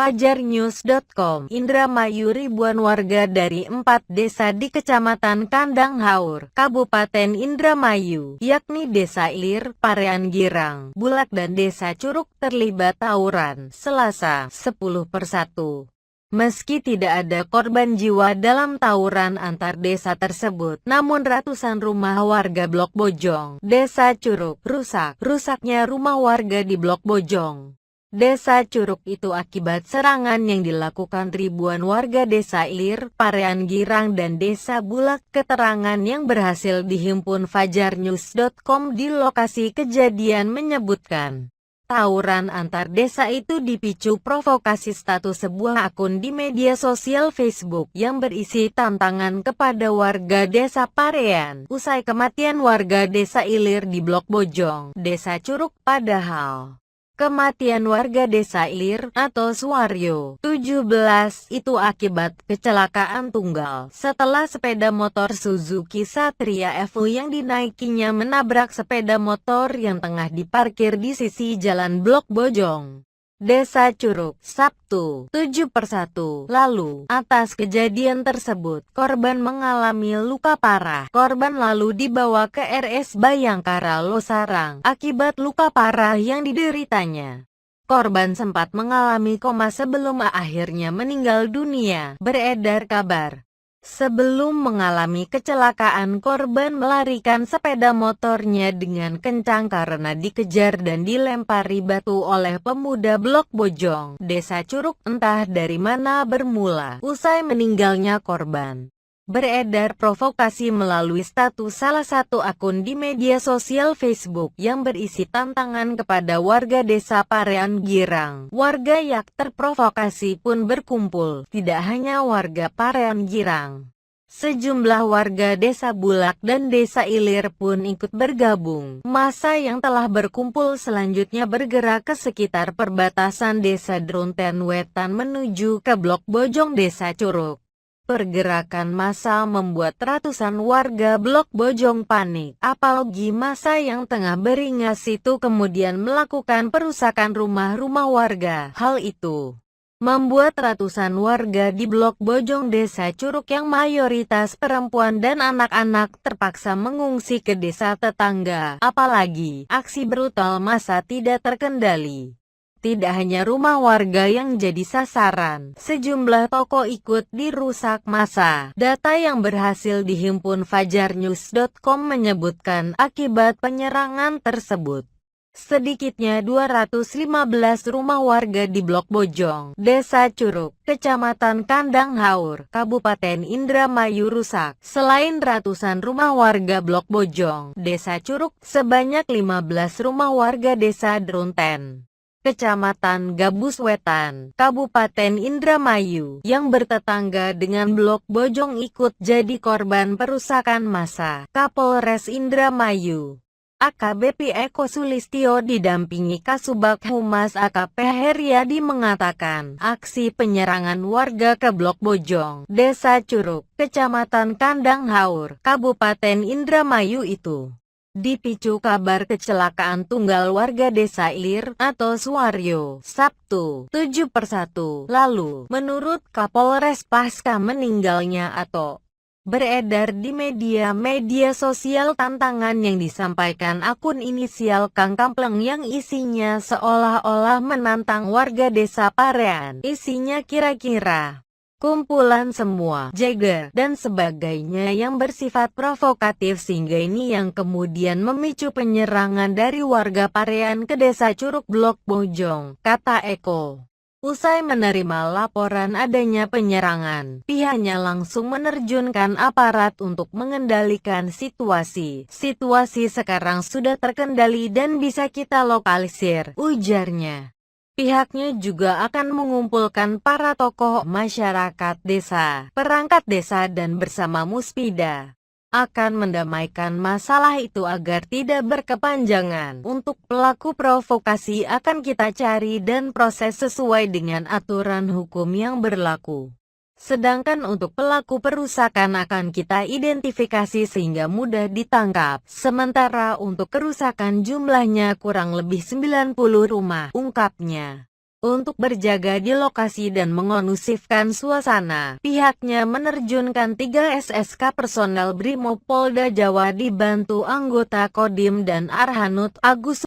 fajarnews.com, Indramayu. Ribuan warga dari 4 desa di Kecamatan Kandang Haur, Kabupaten Indramayu, yakni Desa Ilir, Parean Girang, Bulak dan Desa Curug terlibat tawuran Selasa, 10/1. Meski tidak ada korban jiwa dalam tawuran antar desa tersebut, namun ratusan rumah warga Blok Bojong, Desa Curug, rusak. Rusaknya rumah warga di Blok Bojong, Desa Curug itu akibat serangan yang dilakukan ribuan warga Desa Ilir, Parean Girang dan Desa Bulak. Keterangan yang berhasil dihimpun fajarnews.com di lokasi kejadian menyebutkan, tawuran antar desa itu dipicu provokasi status sebuah akun di media sosial Facebook yang berisi tantangan kepada warga Desa Parean usai kematian warga Desa Ilir di Blok Bojong, Desa Curug. Padahal kematian warga Desa Ilir atau Suwaryo, 17, itu akibat kecelakaan tunggal setelah sepeda motor Suzuki Satria FU yang dinaikinya menabrak sepeda motor yang tengah diparkir di sisi jalan Blok Bojong, Desa Curug, Sabtu, 7/1 lalu. Atas kejadian tersebut, korban mengalami luka parah. Korban lalu dibawa ke RS Bayangkara Losarang akibat luka parah yang dideritanya. Korban sempat mengalami koma sebelum akhirnya meninggal dunia. Beredar kabar, sebelum mengalami kecelakaan, korban melarikan sepeda motornya dengan kencang karena dikejar dan dilempari batu oleh pemuda Blok Bojong, Desa Curug. Entah dari mana bermula, usai meninggalnya korban, beredar provokasi melalui status salah satu akun di media sosial Facebook yang berisi tantangan kepada warga Desa Parean Girang. Warga yang terprovokasi pun berkumpul, tidak hanya warga Parean Girang. Sejumlah warga Desa Bulak dan Desa Ilir pun ikut bergabung. Massa yang telah berkumpul selanjutnya bergerak ke sekitar perbatasan Desa Dronten Wetan menuju ke Blok Bojong, Desa Curug. Pergerakan massa membuat ratusan warga Blok Bojong panik, apalagi massa yang tengah beringas itu kemudian melakukan perusakan rumah-rumah warga. Hal itu membuat ratusan warga di Blok Bojong, Desa Curug yang mayoritas perempuan dan anak-anak terpaksa mengungsi ke desa tetangga. Apalagi aksi brutal massa tidak terkendali. Tidak hanya rumah warga yang jadi sasaran, sejumlah toko ikut dirusak massa. Data yang berhasil dihimpun fajarnews.com menyebutkan akibat penyerangan tersebut, sedikitnya 215 rumah warga di Blok Bojong, Desa Curug, Kecamatan Kandang Haur, Kabupaten Indramayu rusak. Selain ratusan rumah warga Blok Bojong, Desa Curug, sebanyak 15 rumah warga Desa Dronten, Kecamatan Gabus Wetan, Kabupaten Indramayu, yang bertetangga dengan Blok Bojong ikut jadi korban perusakan massa. Kapolres Indramayu, AKBP Eko Sulistyo didampingi Kasubag Humas AKP Heriadi mengatakan, aksi penyerangan warga ke Blok Bojong, Desa Curug, Kecamatan Kandang Haur, Kabupaten Indramayu itu dipicu kabar kecelakaan tunggal warga Desa Ilir atau Suwaryo, Sabtu, 7/1 lalu. Menurut Kapolres, pasca meninggalnya atau beredar di media sosial tantangan yang disampaikan akun inisial Kang Kampleng yang isinya seolah-olah menantang warga Desa Parean. Isinya kira-kira kumpulan semua, Jagger, dan sebagainya yang bersifat provokatif sehingga ini yang kemudian memicu penyerangan dari warga Parean ke Desa Curug Blok Bojong, kata Eko. Usai menerima laporan adanya penyerangan, pihaknya langsung menerjunkan aparat untuk mengendalikan situasi. Situasi sekarang sudah terkendali dan bisa kita lokalisir, ujarnya. Pihaknya juga akan mengumpulkan para tokoh masyarakat desa, perangkat desa dan bersama Muspida akan mendamaikan masalah itu agar tidak berkepanjangan. Untuk pelaku provokasi akan kita cari dan proses sesuai dengan aturan hukum yang berlaku. Sedangkan untuk pelaku perusakan akan kita identifikasi sehingga mudah ditangkap. Sementara untuk kerusakan jumlahnya kurang lebih 90 rumah, ungkapnya. Untuk berjaga di lokasi dan mengondusifkan suasana, pihaknya menerjunkan 3 SSK personel Brimopolda Jawa dibantu anggota Kodim dan Arhanud Agus